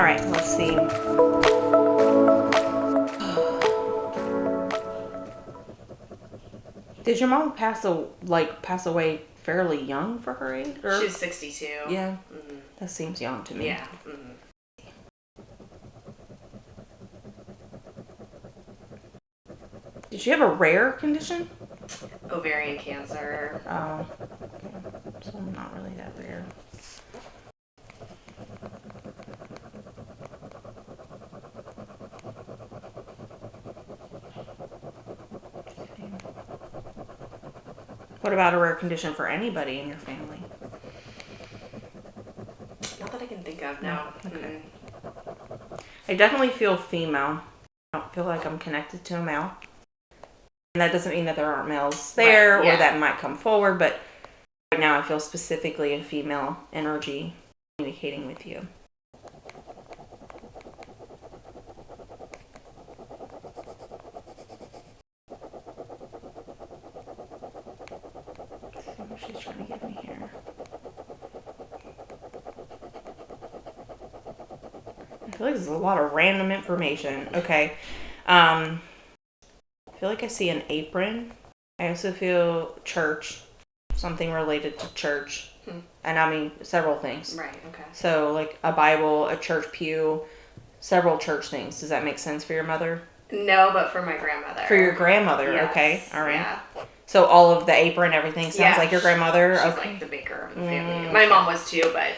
All right, let's see. Did your mom pass away fairly young for her age? Or? She's 62. Yeah, that seems young to me. Yeah. Did she have a rare condition? Ovarian cancer. Oh, okay. So not really that rare. What about a rare condition for anybody in your family? Not that I can think of, no. Okay. I definitely feel female. I don't feel like I'm connected to a male. And that doesn't mean that there aren't males there or that might come forward, but right now I feel specifically a female energy communicating with you. Let's see what she's trying to give me here. I feel like there's a lot of random information. Okay. I feel like I see an apron. I also feel church, something related to church. And I mean several things. Right, okay. So like a Bible, a church pew, several church things. Does that make sense for your mother? No, but for my grandmother. For your grandmother, yes. Okay. All right. Yeah. So all of the apron, everything sounds like your grandmother? She's okay. like the baker of the family. My mom was too, but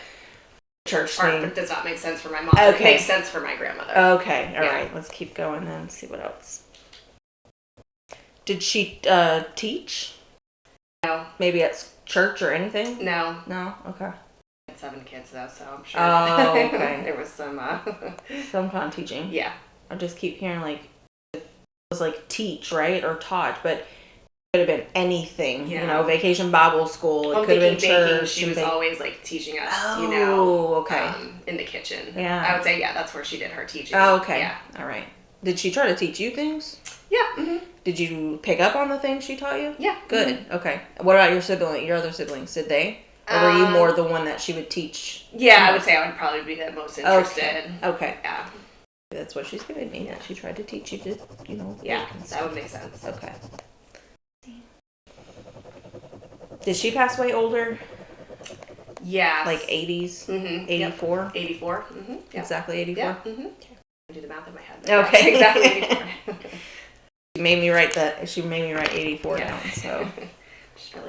church thing. It does not make sense for my mom. Okay. It makes sense for my grandmother. Okay, all right. Let's keep going then. See what else. Did she teach? No. Maybe at church or anything? No. No? Okay. I had 7 kids though, so I'm sure okay. there was some kind of teaching. Yeah. I just keep hearing like it was like teach, right? Or taught, but it could have been anything. Yeah. You know, vacation Bible school. It could have been church. She was always like teaching us, okay. In the kitchen. Yeah. I would say that's where she did her teaching. Oh, okay. Yeah. All right. Did she try to teach you things? Yeah. Did you pick up on the things she taught you? Yeah. Good. Okay. What about your other siblings? Did they? Or were you more the one that she would teach? Yeah, I would say I would probably be the most interested. Okay. Yeah. That's what she's giving me. That she tried to teach you to, Yeah, that would make sense. Okay. Did she pass away older? Yeah. Like 80s? 84? Yep. 84. Yep. Exactly 84? Yeah. I do the math in my head. Okay. Exactly 84. She made me write 84 down, so.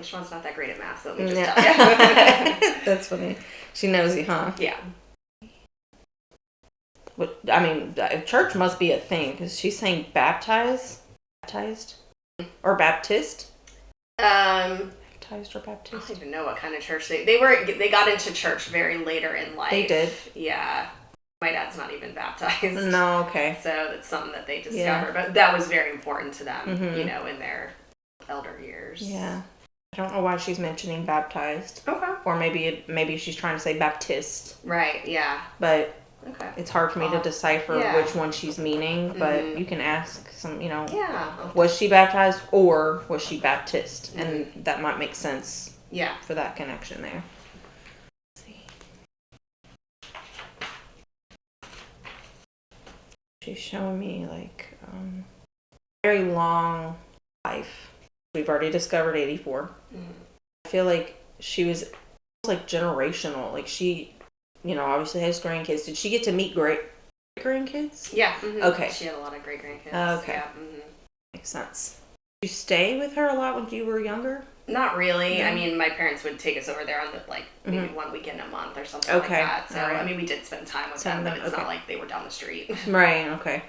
Sean's not that great at math, so let me just tell you. That's funny. She knows you, huh? Yeah. But, I mean, church must be a thing, because she's saying baptized? Or Baptist? Baptized or Baptist? I don't even know what kind of church they got into church very later in life. They did? Yeah. My dad's not even baptized. No, okay. So that's something that they discovered. But that was very important to them, in their elder years. Yeah. I don't know why she's mentioning baptized. Okay. Or maybe she's trying to say Baptist. Right, yeah. But it's hard for me to decipher which one she's meaning. But you can ask some, Yeah. Was she baptized or was she Baptist? And that might make sense. Yeah. For that connection there. Let's see. She's showing me like very long life. We've already discovered 84. I feel like she was like generational. Like she, obviously has grandkids. Did she get to meet great grandkids? Yeah. Okay. She had a lot of great grandkids. Okay. Yeah. Makes sense. Did you stay with her a lot when you were younger? Not really. No? I mean, my parents would take us over there on maybe 1 weekend a month or something like that. So, I mean, we did spend time with them, but it's not like they were down the street. Right, okay.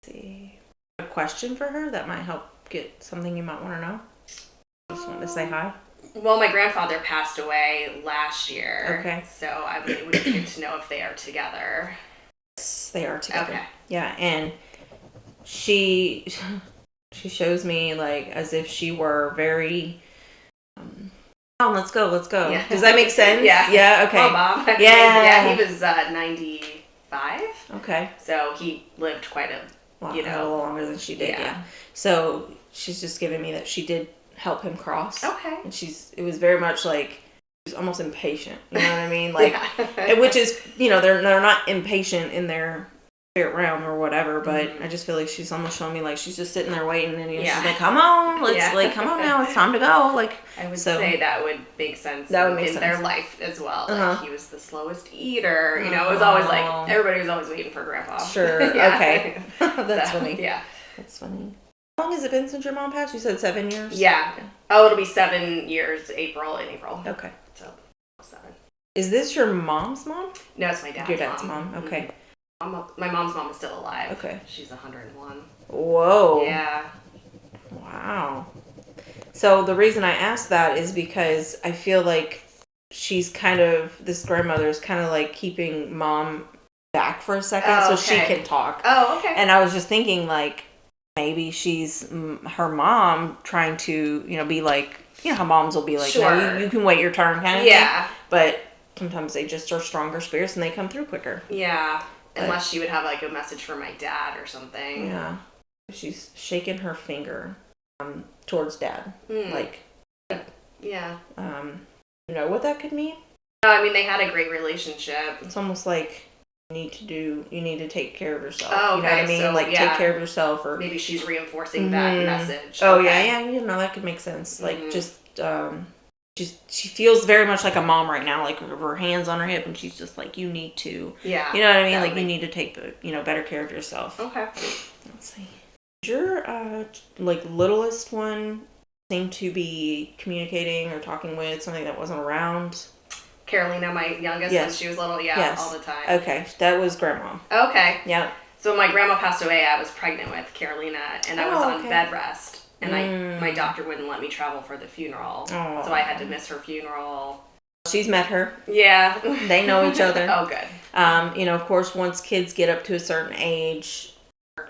Let's see. A question for her that might help get something you might want to know? Just want to say hi? Well, my grandfather passed away last year. Okay. So it would be good to know if they are together. Yes, they are together. Okay. Yeah, and she shows me like as if she were very let's go. Yeah. Does that make sense? Yeah. Yeah, okay. Oh, Bob. Yeah. Yeah, he was 95. Okay. So he lived quite a little longer than she did. Yeah. So she's just giving me that she did help him cross. Okay. And it was very much like she's almost impatient. You know what I mean? Like, Yeah. which is, they're not impatient in their spirit realm or whatever, but I just feel like she's almost showing me like she's just sitting there waiting, and she's like, come on, come on now, it's time to go. Like, I would say that would make sense in their life as well. Like, he was the slowest eater. It was always like everybody was always waiting for Grandpa. Sure. Okay. That's funny. Yeah. That's funny. How long has it been since your mom passed? You said 7 years? Yeah. Oh, it'll be 7 years in April. Okay. So 7. Is this your mom's mom? No, it's my dad's mom. Your dad's mom. Okay. Mm-hmm. My mom's mom is still alive. Okay. She's 101. Whoa. Yeah. Wow. So the reason I asked that is because I feel like this grandmother is kind of like keeping mom back for a second so she can talk. Oh, okay. And I was just thinking, like, maybe she's her mom trying to, be like, how moms will be like, sure. No, you can wait your turn kind of thing. But sometimes they just are stronger spirits and they come through quicker. Yeah. Unless she would have like a message for my dad or something. Yeah. She's shaking her finger towards dad. Like. Yeah. You know what that could mean? No, I mean, they had a great relationship. It's almost like you need to take care of yourself. Oh, okay. You know what I mean? So, like, take care of yourself. Or maybe she's reinforcing that message. Oh, okay. Yeah. That could make sense. Like, just, she feels very much like a mom right now, like her hands on her hip, and she's just like, you need to, you know what I mean? Like, you need to take, better care of yourself. Okay. Let's see. Your, littlest one seem to be communicating or talking with something that wasn't around? Carolina, my youngest, when she was little, all the time. Okay, that was grandma. Okay. Yeah. So my grandma passed away. I was pregnant with Carolina, and I was on bed rest, and my doctor wouldn't let me travel for the funeral, so I had to miss her funeral. She's met her. Yeah. They know each other. Oh, good. Of course, once kids get up to a certain age,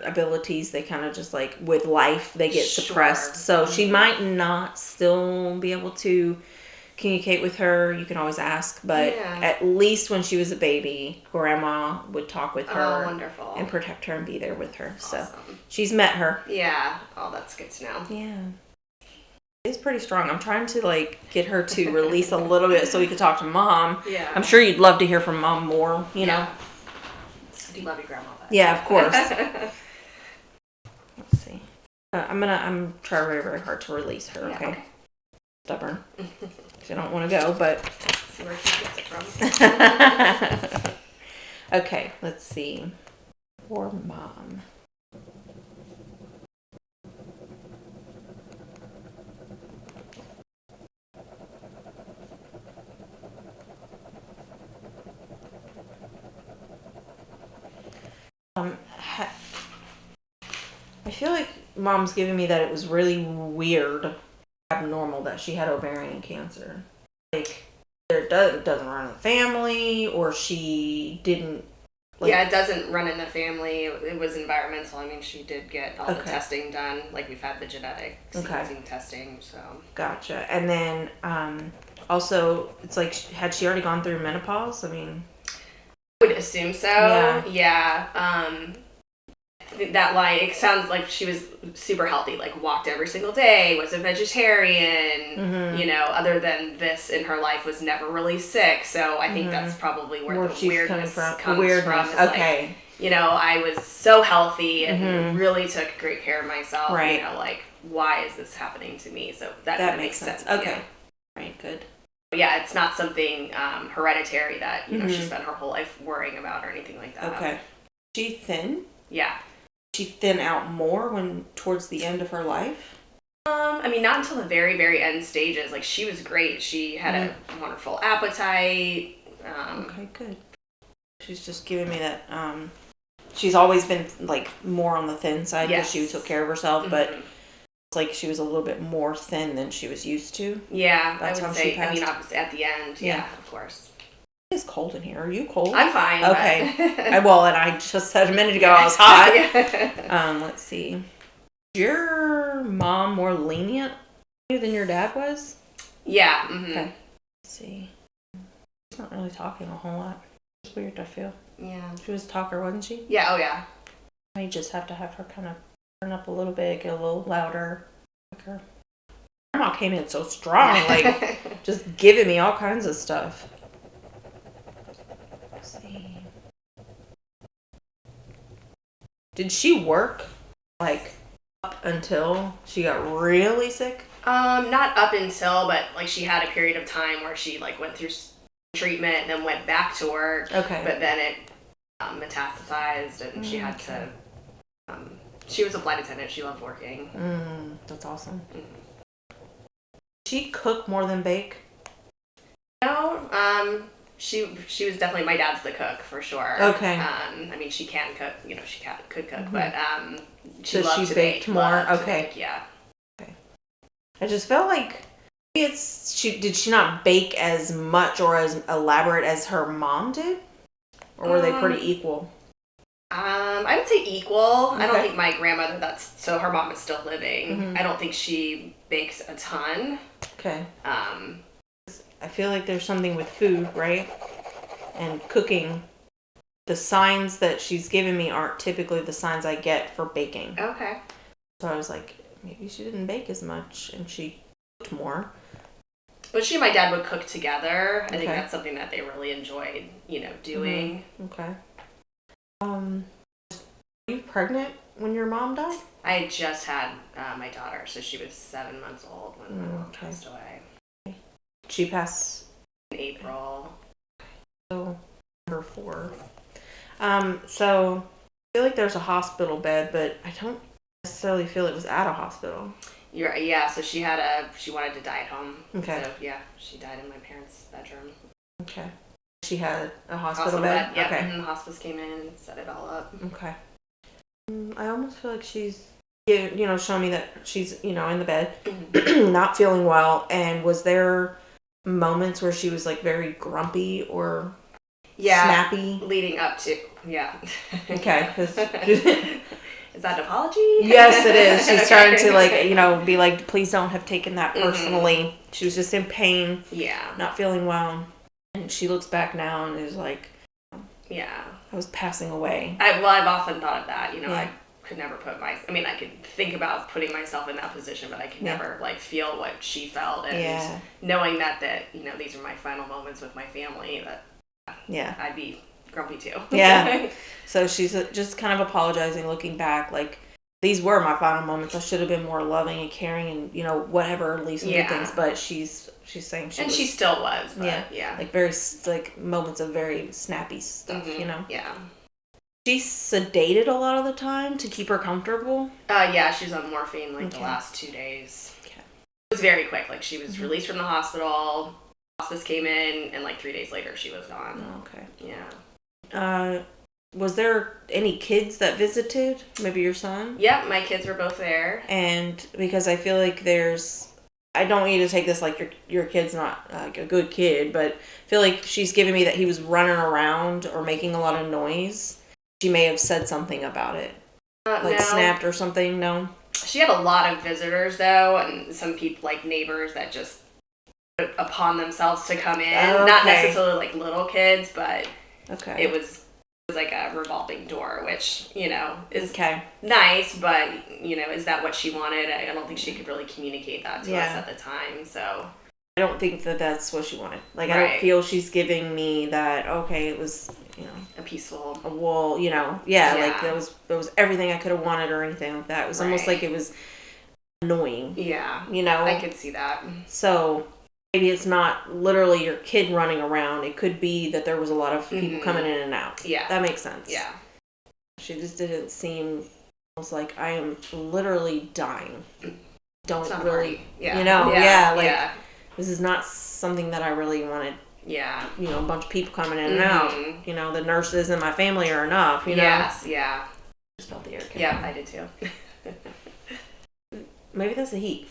abilities, they kind of just like with life, they get suppressed. So she might not still be able to communicate with her. You can always ask, but at least when she was a baby, grandma would talk with her and protect her and be there with her. Awesome. So she's met her. Yeah. Oh, that's good to know. Yeah. It's pretty strong. I'm trying to get her to release a little bit so we could talk to mom. Yeah. I'm sure you'd love to hear from mom more, you know. I do love you, grandma. Yeah, of course. Let's see. I'm trying very, very hard to release her. Okay. Stubborn. She don't want to go, but. See where she gets it from. Okay, let's see. For mom. I feel like mom's giving me that it was really weird, abnormal that she had ovarian cancer. Like, it doesn't run in the family, or she didn't. It doesn't run in the family. It was environmental. I mean, she did get all the testing done. Like, we've had the genetic sequencing testing, so. Gotcha. And then, also, it's like, had she already gone through menopause? I mean. I would assume so. Yeah. It sounds like she was super healthy, like walked every single day, was a vegetarian, other than this in her life, was never really sick. So I think that's probably where the weirdness comes from. Okay. Like, I was so healthy and really took great care of myself. Right. Why is this happening to me? So that makes sense. Okay. Right, good. Yeah, it's not something hereditary that, she spent her whole life worrying about or anything like that. Okay. She thin? Yeah. She thin out more towards the end of her life? I mean, not until the very, very end stages. Like, she was great. She had a wonderful appetite. Okay, good. She's just giving me that, she's always been, more on the thin side because she took care of herself, but it's like she was a little bit more thin than she was used to. Yeah, I would say, obviously at the end, of course. It's cold in here. Are you cold? I'm fine. Okay. And I just said a minute ago I was hot. Let's see. Is your mom more lenient than your dad was? Yeah. Okay. Let's see. She's not really talking a whole lot. It's weird, I feel. Yeah. She was a talker, wasn't she? Yeah. Oh, yeah. I just have to have her kind of turn up a little bit, get a little louder, quicker. Grandma came in so strong, like just giving me all kinds of stuff. Let's see. Did she work like up until she got really sick? Not up until, but like she had a period of time where she like went through treatment and then went back to work. Okay. But then it metastasized, and she had to. She was a flight attendant. She loved working. That's awesome. Did she cook more than bake? No. She was definitely, my dad's the cook for sure. Okay. I mean, she can cook. You know, she could cook, but she so loved she to baked bake. more. Okay. Bake, yeah. Okay. I just felt like did she not bake as much or as elaborate as her mom did, or were they pretty equal? I would say equal. Okay. I don't think my grandmother, so her mom is still living. I don't think she bakes a ton. Okay. I feel like there's something with food, right? And cooking. The signs that she's given me aren't typically the signs I get for baking. Okay. So I was like, maybe she didn't bake as much and she cooked more. But she and my dad would cook together. I think that's something that they really enjoyed, doing. Okay. Were you pregnant when your mom died? I had just had my daughter, so she was 7 months old when my mom passed away. She passed in April. So number 4. So I feel like there's a hospital bed, but I don't necessarily feel it was at a hospital. You're right. Yeah. So she wanted to die at home. Okay. So yeah, she died in my parents' bedroom. Okay. She had a hospital bed? Yeah. Okay. And the hospice came in and set it all up. Okay. I almost feel like she's, showing me that she's, in the bed, not feeling well. And was there moments where she was like very grumpy or snappy? Leading up to, yeah. Okay. Is that an apology? Yes, it is. She's starting to be like, please don't have taken that personally. She was just in pain. Yeah. Not feeling well. And she looks back now and is like, yeah, I was passing away. I've often thought of that. I could never I could think about putting myself in that position, but I could never feel what she felt, and knowing that these are my final moments with my family, that I'd be grumpy too. Yeah. So she's just kind of apologizing, looking back, like, these were my final moments. I should have been more loving and caring and, whatever, leave some good things. But she's saying she still was. But, like very, moments of very snappy stuff, Yeah. She sedated a lot of the time to keep her comfortable? Yeah, she was on morphine, the last 2 days. Okay. It was very quick. She was released from the hospital, hospice came in, and 3 days later she was gone. Oh, okay. Yeah. Was there any kids that visited? Maybe your son? Yep, my kids were both there. And because I feel like I don't want you to take this like your kid's not a good kid, but I feel like she's giving me that he was running around or making a lot of noise. She may have said something about it. No. Snapped or something, no? She had a lot of visitors, though, and some people, neighbors, that just put it upon themselves to come in. Okay. Not necessarily, little kids, but okay. It was like a revolving door, which, is okay. nice, but, is that what she wanted? I don't think she could really communicate that to us at the time, so... I don't think that that's what she wanted. I don't feel she's giving me that, okay, it was, a peaceful... a wall, that was everything I could have wanted or anything like that. It was almost like it was annoying. Yeah. I could see that. So... maybe it's not literally your kid running around. It could be that there was a lot of people coming in and out. Yeah. That makes sense. Yeah. She just didn't seem almost like I am literally dying. Don't really, Yeah. This is not something that I really wanted. Yeah. A bunch of people coming in and out. The nurses and my family are enough, Yes, yeah. Just felt the air. Yeah, I did too. Maybe that's the heat.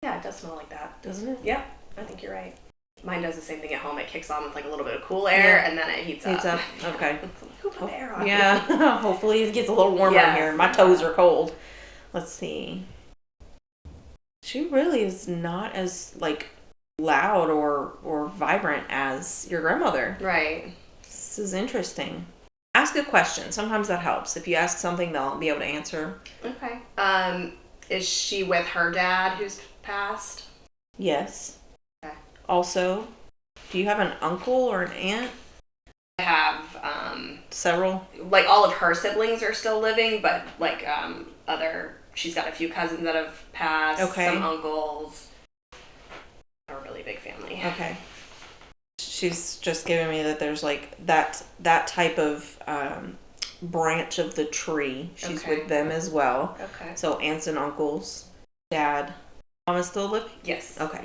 Yeah, it does smell like that. Doesn't it? Yep. I think you're right. Mine does the same thing at home. It kicks on with a little bit of cool air, and then it heats up. Okay. Who put the air on? Yeah. Hopefully it gets a little warmer in here. My toes are cold. Let's see. She really is not as loud or vibrant as your grandmother. Right. This is interesting. Ask a question. Sometimes that helps. If you ask something, they'll be able to answer. Okay. Is she with her dad who's passed? Yes. Okay. Also, do you have an uncle or an aunt? I have several. Like all of her siblings are still living, but like she's got a few cousins that have passed. Okay. Some uncles. A really big family. Okay. She's just giving me that there's like that type of branch of the tree. She's with them as well. Okay. So aunts and uncles, dad. Mom is still living? Yes. Okay.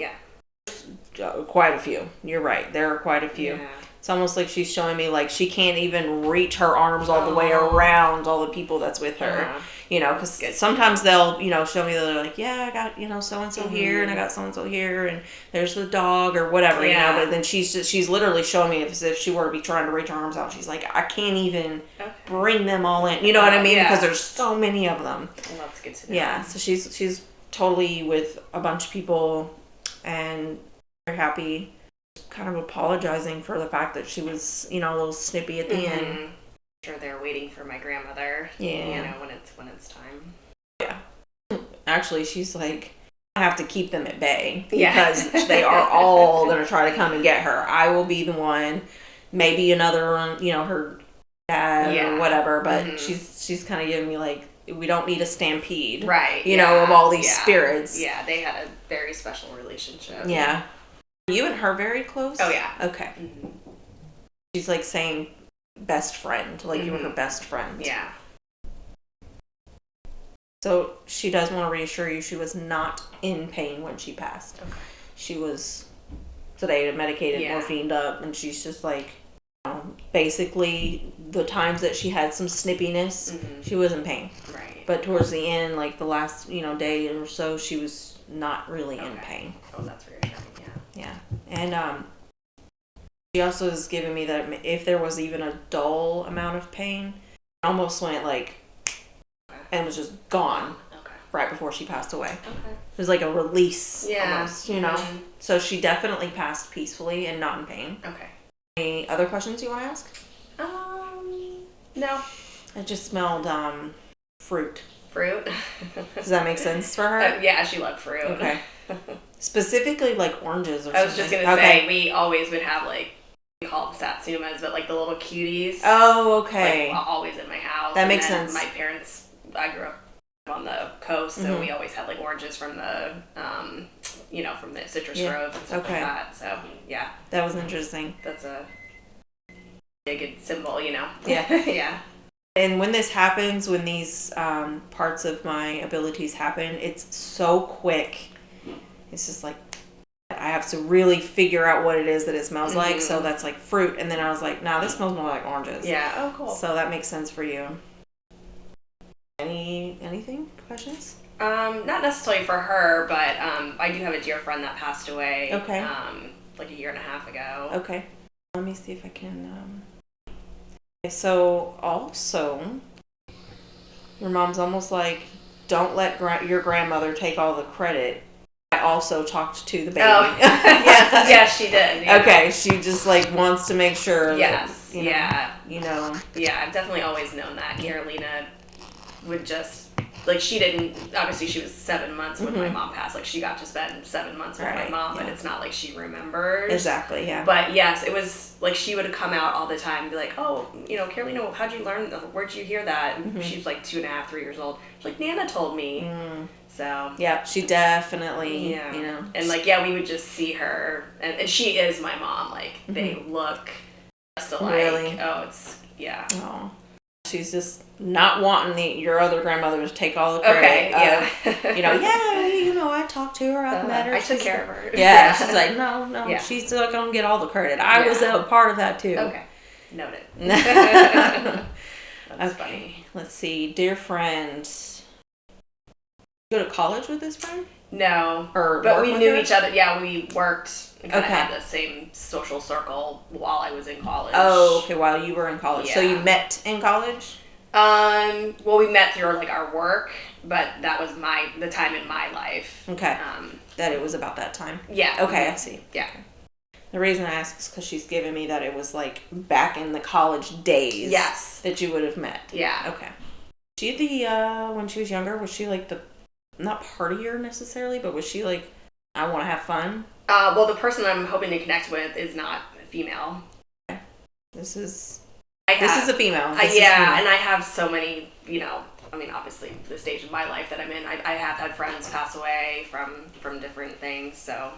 Yeah. Quite a few. You're right. There are quite a few. Yeah. It's almost like she's showing me like she can't even reach her arms all the way around all the people that's with her. You know, because sometimes they'll, show me that they're like, yeah, I got, so-and-so here, and I got so-and-so here, and there's the dog or whatever, but then she's literally showing me as if she were to be trying to reach her arms out. She's like, I can't even bring them all in. You know what I mean? Because there's so many of them. Well, that's good to know. Yeah, so she's totally with a bunch of people, and very happy. Kind of apologizing for the fact that she was, a little snippy at the end. I'm sure they're waiting for my grandmother. Yeah. When it's time. Yeah. Actually, she's like, I have to keep them at bay because they are all gonna try to come and get her. I will be the one, maybe another one, her dad or whatever. But she's kind of giving me like, we don't need a stampede, right? Of all these spirits. Yeah, they had a very special relationship. Yeah. Are you and her very close? Oh yeah. Okay. Mm-hmm. She's like saying best friend, like you were her best friend. Yeah. So she does want to reassure you she was not in pain when she passed. Okay. She was sedated, medicated, morphined up, and she's just like, basically the times that she had some snippiness, she was in pain. Right. But towards the end, like the last, day or so, she was not really in pain. Oh, that's reassuring. Yeah. And she also is giving me that if there was even a dull amount of pain, it almost went like, and was just gone right before she passed away. Okay. It was like a release almost, So she definitely passed peacefully and not in pain. Okay. Any other questions you want to ask? No. It just smelled fruit. Fruit? Does that make sense for her? Yeah, she loved fruit. Okay. Specifically like oranges or something. I was just going to say, we always would have like, we call them satsumas, but like the little cuties. Oh, okay. Like, always in my house. That makes sense. My parents, I grew up on the coast, so we always had like oranges from the, from the citrus groves and stuff like that. So, yeah. That was interesting. That's a good symbol, Yeah. Yeah. And when this happens, when these parts of my abilities happen, it's so quick. It's just like, I have to really figure out what it is that it smells like. So that's like fruit. And then I was like, nah, this smells more like oranges. Yeah. Oh, cool. So that makes sense for you. Anything? Questions? Not necessarily for her, but I do have a dear friend that passed away. Okay. Like a year and a half ago. Okay. Let me see if I can. Okay, so also, your mom's almost like, don't let your grandmother take all the credit. I also talked to the baby. Oh, yes, she did. Yeah. Okay, she just like wants to make sure. Yes. That, Yeah, I've definitely always known that. Carolina would just, like, she didn't, obviously she was 7 months when my mom passed. Like, she got to spend 7 months with my mom, but it's not like she remembers. Exactly, yeah. But yes, it was like she would come out all the time and be like, oh, Carolina, how'd you learn, where'd you hear that? And she's like 2.5, 3 years old. She's like, Nana told me. So yeah, she definitely, And like, we would just see her, and she is my mom. Like, they look just alike. Really? Oh, it's, Oh. She's just not wanting your other grandmother to take all the credit. Okay, yeah. I talked to her, I've met her. I took care of her. Yeah, she's like, no, she's not going to get all the credit. I was a part of that too. Okay, noted. That's funny. Let's see, dear friend. You go to college with this friend? No, but we knew each other. Yeah, we worked and kind of had the same social circle while I was in college. Oh, okay, while you were in college. Yeah. So you met in college? Well, we met through like our work, but that was the time in my life. Okay. That it was about that time? Yeah. Okay, I see. Yeah. Okay. The reason I ask is because she's giving me that it was like back in the college days. Yes. That you would have met. Yeah. Okay. She when she was younger, was she like the, not partier necessarily, but was she like I want to have fun? Well, the person I'm hoping to connect with is not female. This is a female. And I have so many, I mean, obviously the stage of my life that I'm in, I have had friends pass away from different things, so.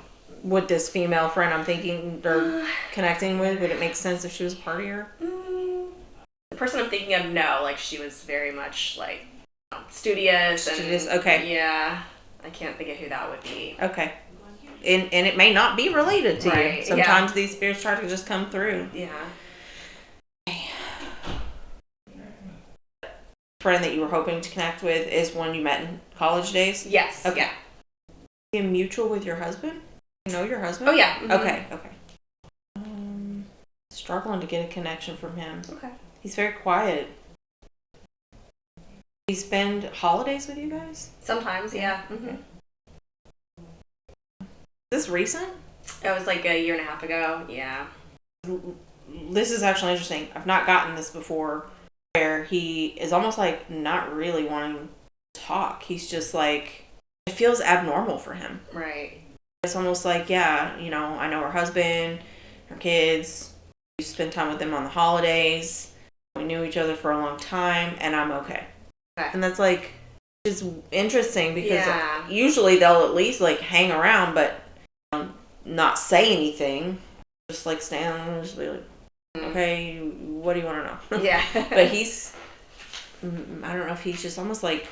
Would this female friend I'm thinking or connecting with, would it make sense if she was a partier? The person I'm thinking of, no, like she was very much like studious. Okay. Yeah, I can't think of who that would be. Okay. And it may not be related to you. Sometimes these spirits try to just come through. Yeah. Friend that you were hoping to connect with is one you met in college days? Yes. Okay. Yeah. Are you mutual with your husband? You know your husband? Oh, yeah. Mm-hmm. Okay. Struggling to get a connection from him. Okay. He's very quiet. Do you spend holidays with you guys? Sometimes, yeah. Mm-hmm. Okay. Is this recent? It was like a year and a half ago, yeah. This is actually interesting. I've not gotten this before, where he is almost like not really wanting to talk. He's just like, it feels abnormal for him. Right. It's almost like, yeah, I know her husband, her kids. We spend time with them on the holidays. We knew each other for a long time, and I'm okay. And that's like, it's interesting because usually they'll at least like hang around, but not say anything. Just like stand and just be like, okay, what do you want to know? Yeah. But he's, I don't know if he's just almost like,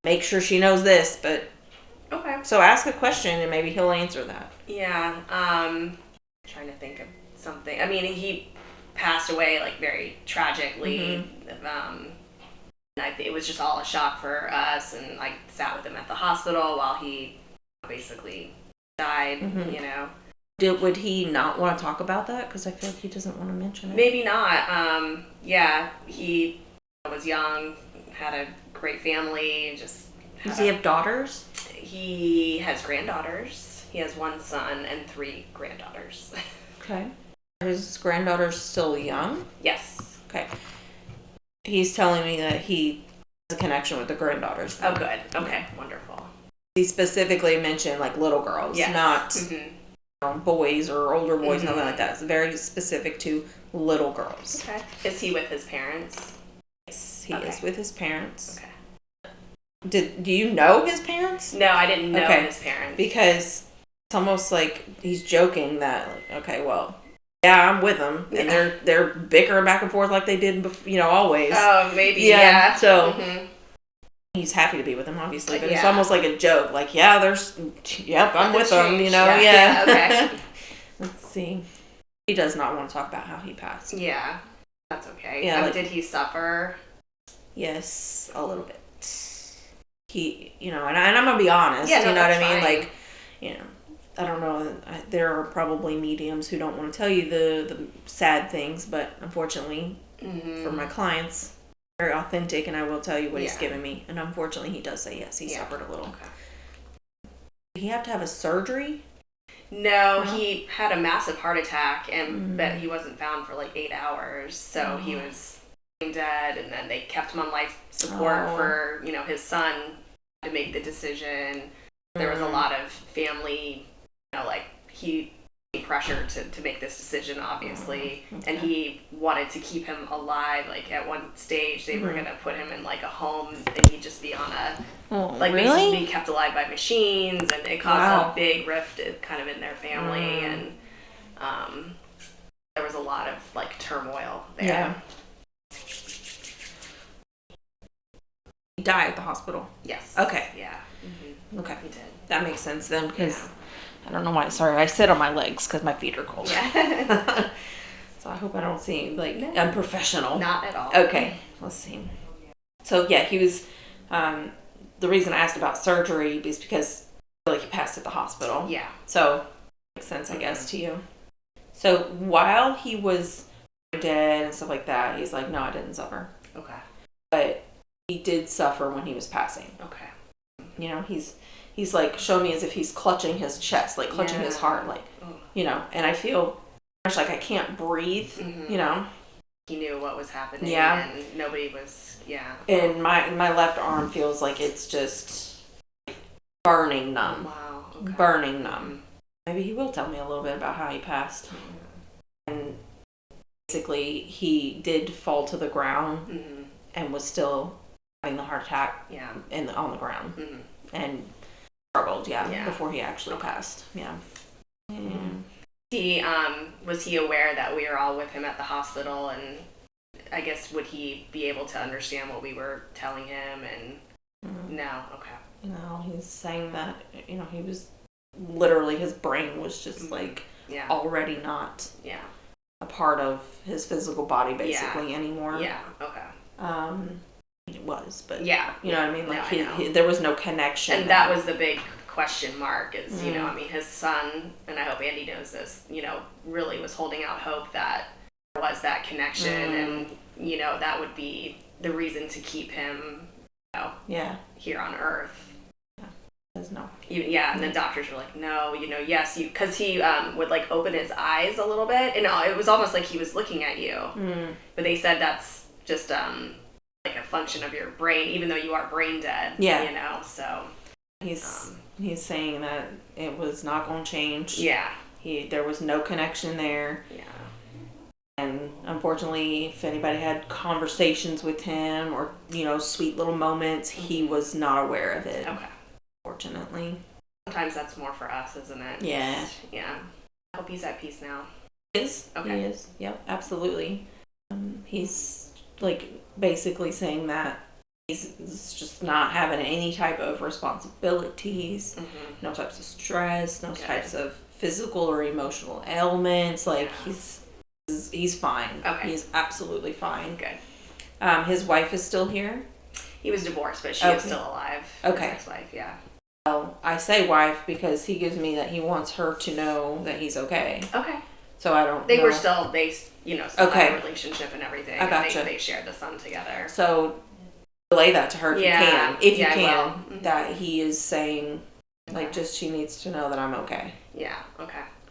make sure she knows this, but. Okay. So ask a question and maybe he'll answer that. Yeah. Trying to think of something. I mean, he passed away like very tragically. Mm-hmm. It was just all a shock for us, and I sat with him at the hospital while he basically died. Mm-hmm. Would he not want to talk about that? Because I feel like he doesn't want to mention it. Maybe not. Yeah, he was young, had a great family. Does he have daughters? He has granddaughters. He has one son and 3 granddaughters. Okay. Are his granddaughters still young? Yes. Okay. He's telling me that he has a connection with the granddaughters. Oh, good. Okay, wonderful. He specifically mentioned like little girls, not boys or older boys, nothing like that. It's very specific to little girls. Okay. Is he with his parents? Yes, he is with his parents. Okay. Do you know his parents? No, I didn't know his parents. Because it's almost like he's joking that, like, okay, well, yeah, I'm with them, and they're bickering back and forth like they did, always. Oh, maybe. Yeah. So he's happy to be with them, obviously, but it's almost like a joke. Like, I'm with them. Yeah. Okay. Let's see. He does not want to talk about how he passed. Yeah, that's okay. Yeah. Did he suffer? Yes, a little bit. He, and I'm gonna be honest. Yeah, you know what I mean? Fine. Like, I don't know. There are probably mediums who don't want to tell you the sad things, but unfortunately, for my clients, very authentic, and I will tell you what he's given me. And unfortunately, he does say yes. He suffered a little. Okay. Did he have to have a surgery? No, he had a massive heart attack, and but he wasn't found for like 8 hours, so he was dead, and then they kept him on life support for his son to make the decision. There was a lot of family, he pressure to make this decision, obviously, and he wanted to keep him alive. Like at one stage, they were gonna put him in like a home, and he'd just be on basically be kept alive by machines, and it caused a big rift kind of in their family, and there was a lot of like turmoil there. Yeah. He died at the hospital. Yes. Okay. Yeah. Mm-hmm. Okay. He did. That makes sense then, because I don't know why. Sorry, I sit on my legs because my feet are cold. Yeah. So I hope I don't seem like unprofessional. Not at all. Okay. Let's see. So yeah, he was. The reason I asked about surgery is because I feel like he passed at the hospital. Yeah. So makes sense, I guess, to you. So while he was dead and stuff like that, he's like, no, I didn't suffer. Okay. But he did suffer when he was passing. Okay. He's like showing me as if he's clutching his chest, like clutching his heart, like, and I feel much like I can't breathe, He knew what was happening, and nobody was, And my left arm feels like it's just burning numb. Wow. burning them. Maybe he will tell me a little bit about how he passed. And basically, he did fall to the ground and was still having the heart attack on the ground. And struggled, before he actually passed. He was he aware that we were all with him at the hospital, and I guess would he be able to understand what we were telling him? And no, no, he's saying that he was literally, his brain was just like already not a part of his physical body basically anymore. It was, but you know what I mean, like there was no connection, and that was the big question mark is I mean, his son, and I hope Andy knows this, really was holding out hope that there was that connection, and that would be the reason to keep him here on earth. No. And the doctors were like, no, yes, you, because he would like open his eyes a little bit, and it was almost like he was looking at you, but they said that's just like a function of your brain, even though you are brain dead. So he's saying that it was not going to change. There was no connection there. And unfortunately, if anybody had conversations with him or sweet little moments, he was not aware of it. Fortunately. Sometimes that's more for us, isn't it? Yeah. I hope he's at peace now. He is. He is. Yep, absolutely. He's like basically saying that he's just not having any type of responsibilities, no types of stress, no types of physical or emotional ailments. Like he's fine. He's absolutely fine. Good. His wife is still here. He was divorced, but she is still alive. His ex-wife, Well, I say wife because he gives me that he wants her to know that he's okay. So I don't. They were still still had a relationship and everything. I gotcha. They shared the son together. So relay that to her if you can, that he is saying, like, just she needs to know that I'm okay.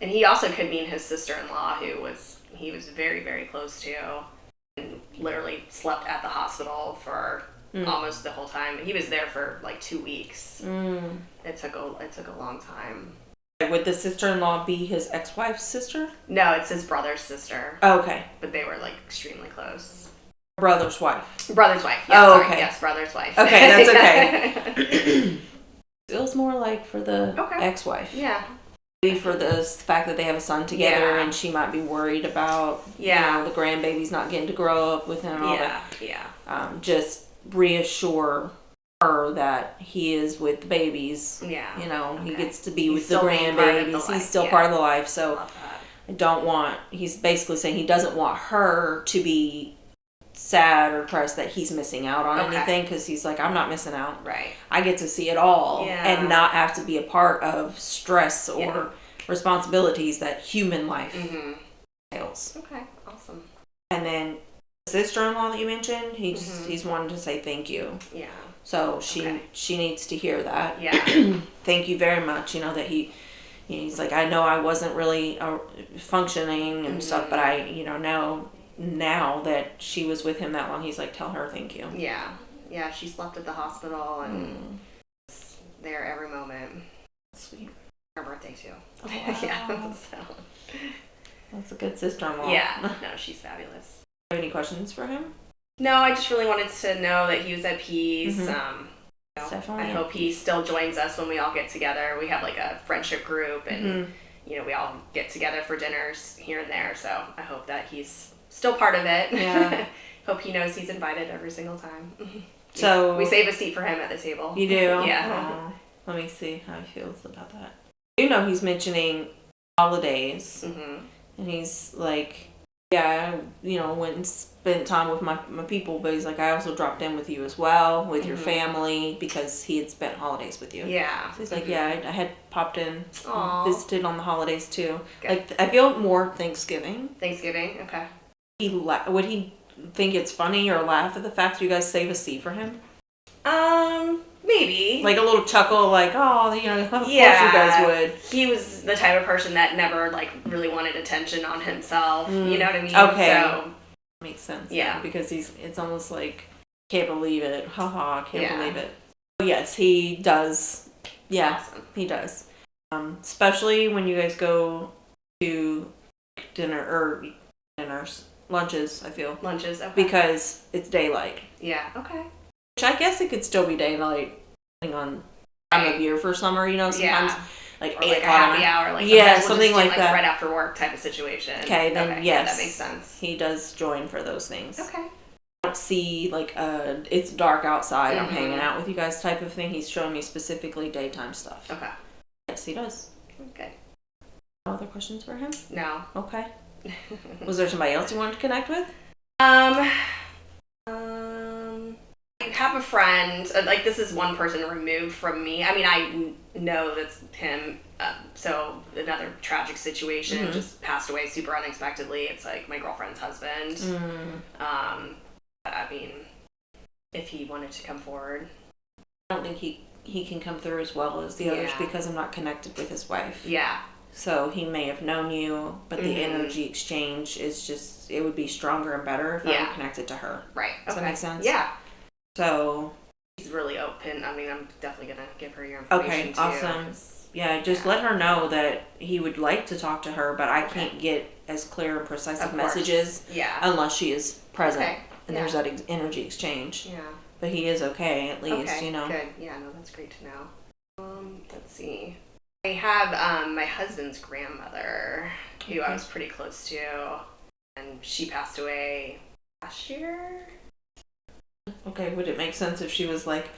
And he also could mean his sister-in-law, who he was very, very close to, and literally slept at the hospital for almost the whole time. He was there for like 2 weeks. It took a long time. Would the sister-in-law be his ex-wife's sister? No, it's his brother's sister. Oh, okay. But they were like extremely close. Brother's wife. Brother's wife. Okay. Yes, brother's wife. Okay, that's okay. Feels more like for the ex-wife. Maybe for the fact that they have a son together, and she might be worried about the grandbaby's not getting to grow up with him and all that. Just reassure her that he is with the babies. He gets to be with the grandbabies. He's still part of the life. So he's basically saying he doesn't want her to be sad or depressed that he's missing out on anything, because he's like, I'm not missing out. I get to see it all and not have to be a part of stress or responsibilities that human life entails. Awesome. And then the sister-in-law that you mentioned, he's wanted to say thank you. So she needs to hear that. Thank you very much. That he's like, I know I wasn't really functioning and stuff, but I know now that she was with him that long, he's like, tell her thank you. She slept at the hospital and was there every moment. Sweet. Her birthday too. Wow. So. That's a good sister-in-law. No, she's fabulous. Have any questions for him? No, I just really wanted to know that he was at peace. Definitely. I hope he still joins us when we all get together. We have like a friendship group, and we all get together for dinners here and there. So I hope that he's still part of it. Hope he knows he's invited every single time. So we save a seat for him at the table. You do? Yeah. Let me see how he feels about that. He's mentioning holidays, and he's like, I went and spent time with my people, but he's like, I also dropped in with you as well, with your family, because he had spent holidays with you. So he's like, I had popped in, visited on the holidays too. Good. Like, I feel more Thanksgiving. Okay. Would he think it's funny or laugh at the fact you guys save a seat for him? Maybe. Like a little chuckle, like, of course you guys would. He was the type of person that never, like, really wanted attention on himself. You know what I mean? Okay. So, makes sense. Yeah. Because it's almost like, can't believe it. Haha, can't believe it. Yes, he does. Yeah, awesome. He does. Especially when you guys go to lunches, I feel. Lunches, okay. Because it's daylight. Yeah, okay. Which I guess it could still be daylight, depending on time of year for summer, sometimes like 8 like o'clock. A happy hour, like something we'll like that. Right after work type of situation. Okay, then yes. Yeah, that makes sense. He does join for those things. Okay. I don't see like it's dark outside, I'm hanging out with you guys type of thing. He's showing me specifically daytime stuff. Okay. Yes, he does. Okay. No other questions for him? No. Okay. Was there somebody else you wanted to connect with? I have a friend, like this is one person removed from me. I mean, I know that's him. So another tragic situation, just passed away super unexpectedly. It's like my girlfriend's husband. I mean, if he wanted to come forward. I don't think he can come through as well as the others because I'm not connected with his wife. Yeah. So he may have known you, but the energy exchange is just, it would be stronger and better if I were connected to her. Right. Does that make sense? Yeah. So. He's really open. I mean, I'm definitely going to give her your information too. Okay, awesome. Yeah, just let her know that he would like to talk to her, but I can't get as clear and precise of messages unless she is present and there's that energy exchange. Yeah. But he is okay, at least, Good. Yeah, no, that's great to know. Let's see. I have my husband's grandmother, who I was pretty close to, and she passed away last year. Okay, would it make sense if she was like,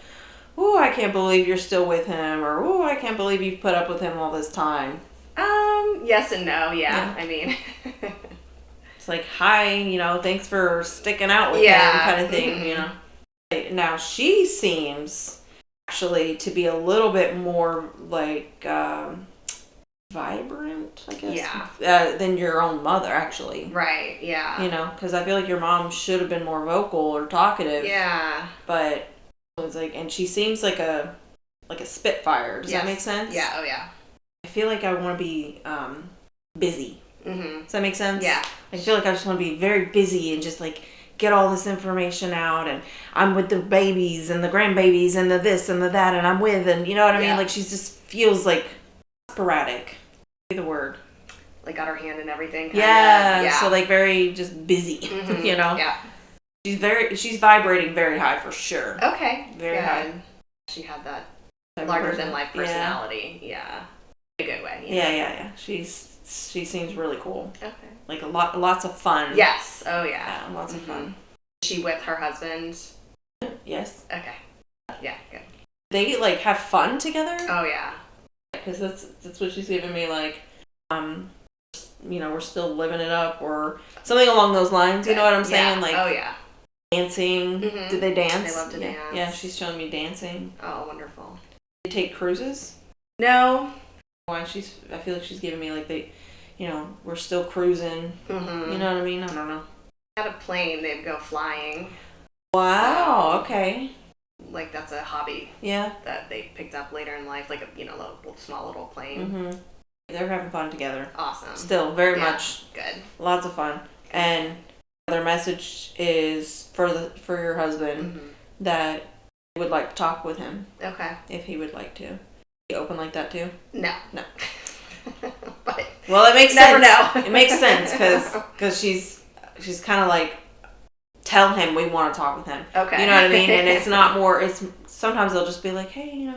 "Ooh, I can't believe you're still with him," or "Ooh, I can't believe you've put up with him all this time"? Yes and no, yeah. I mean, it's like, "Hi, thanks for sticking out with him," kind of thing, Now she seems actually to be a little bit more like vibrant, I guess, than your own mother, actually. Right, yeah. Because I feel like your mom should have been more vocal or talkative. Yeah. But it's like, and she seems like a spitfire. Does that make sense? Yeah, oh yeah. I feel like I want to be busy. Does that make sense? Yeah. I feel like I just want to be very busy and just like get all this information out, and I'm with the babies and the grandbabies and the this and the that, and I'm with, and you know what I mean? Like she just feels like sporadic. Be the word. Like got her hand in everything. Yeah. So like very just busy. Yeah. She's vibrating very high for sure. Okay. Very high. She had that larger than life personality. Yeah. In a good way. Yeah. She seems really cool. Okay. Like lots of fun. Yes. Oh yeah. Lots of fun. Is she with her husband? Yes. Okay. Yeah. Good. They like have fun together. Oh yeah. Because that's what she's giving me, like, we're still living it up or something along those lines. Good. You know what I'm saying? Like, oh yeah. Dancing. Did they dance? They love to dance. Yeah, she's showing me dancing. Oh, wonderful. They take cruises? No. Why I feel like she's giving me like we're still cruising. You know what I mean? I don't know. At a plane, they'd go flying. Wow. Okay. Like that's a hobby. Yeah. That they picked up later in life, like a small little plane. They're having fun together. Awesome. Still very much. Good. Lots of fun. And their message is for your husband that they would like to talk with him. Okay. If he would like to. Be open like that too? No. But well, it makes never sense. know. It makes sense because she's kind of like, tell him we want to talk with him. Okay. You know what I mean? And it's not more. It's sometimes they'll just be like, hey,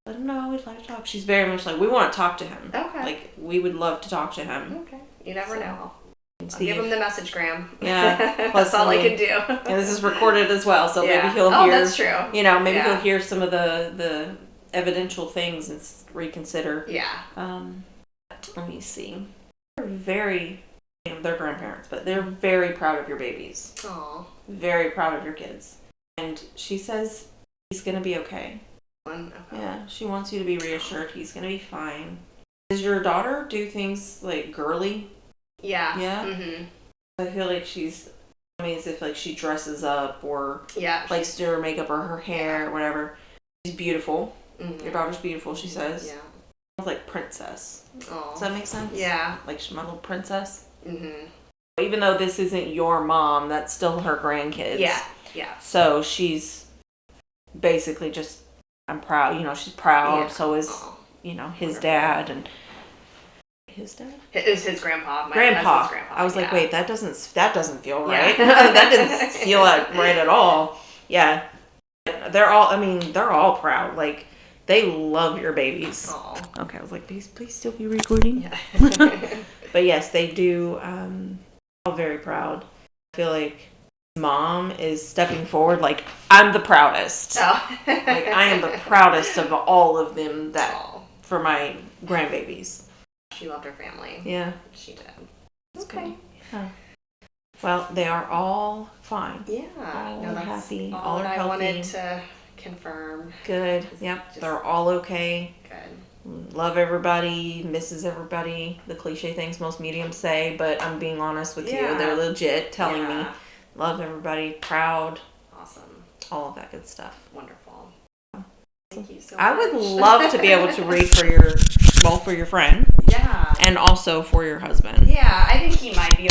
let him know we'd like to talk. She's very much like, we want to talk to him. Okay. Like we would love to talk to him. Okay. You never know. I'll give him the message, Graham. Yeah. That's all I can do. And this is recorded as well, so maybe he'll hear. Oh, that's true. Maybe he'll hear some of the evidential things and reconsider. Yeah. Let me see. They're grandparents, but they're very proud of your babies. Aww. Very proud of your kids. And she says he's going to be okay. Okay. Yeah, she wants you to be reassured he's going to be fine. Does your daughter do things like girly? Yeah. Yeah? I feel like as if like she dresses up or likes to do her makeup or her hair or whatever. She's beautiful. Your daughter's beautiful, she says. Yeah. Like princess. Aww. Does that make sense? Yeah. Like she's my little princess. Even though this isn't your mom, that's still her grandkids. Yeah. Yeah. So she's basically just, I'm proud. She's proud. So is his Wonderful. dad and his dad. It was his grandpa. My Grandpa. husband's grandpa. I was like, wait, that doesn't feel right. Yeah. That didn't feel right at all. Yeah, they're all proud. Like, they love your babies. Aww. Okay, I was like, please still be recording. Yeah. But yes, they do. All very proud. I feel like mom is stepping forward. Like, I'm the proudest. Oh. Like, I am the proudest of all of them for my grandbabies. She loved her family. Yeah, she did. Okay. Yeah. Well, they are all fine. Yeah. All that's happy. All are I healthy. wanted to confirm. Good. Yep. They're all okay. Good. Love everybody. Misses everybody. The cliche things most mediums say, but I'm being honest with you. They're legit telling me. Love everybody. Proud. Awesome. All of that good stuff. Wonderful. Thank you so much. I would love to be able to read for your friend. Yeah. And also for your husband. Yeah, I think he might be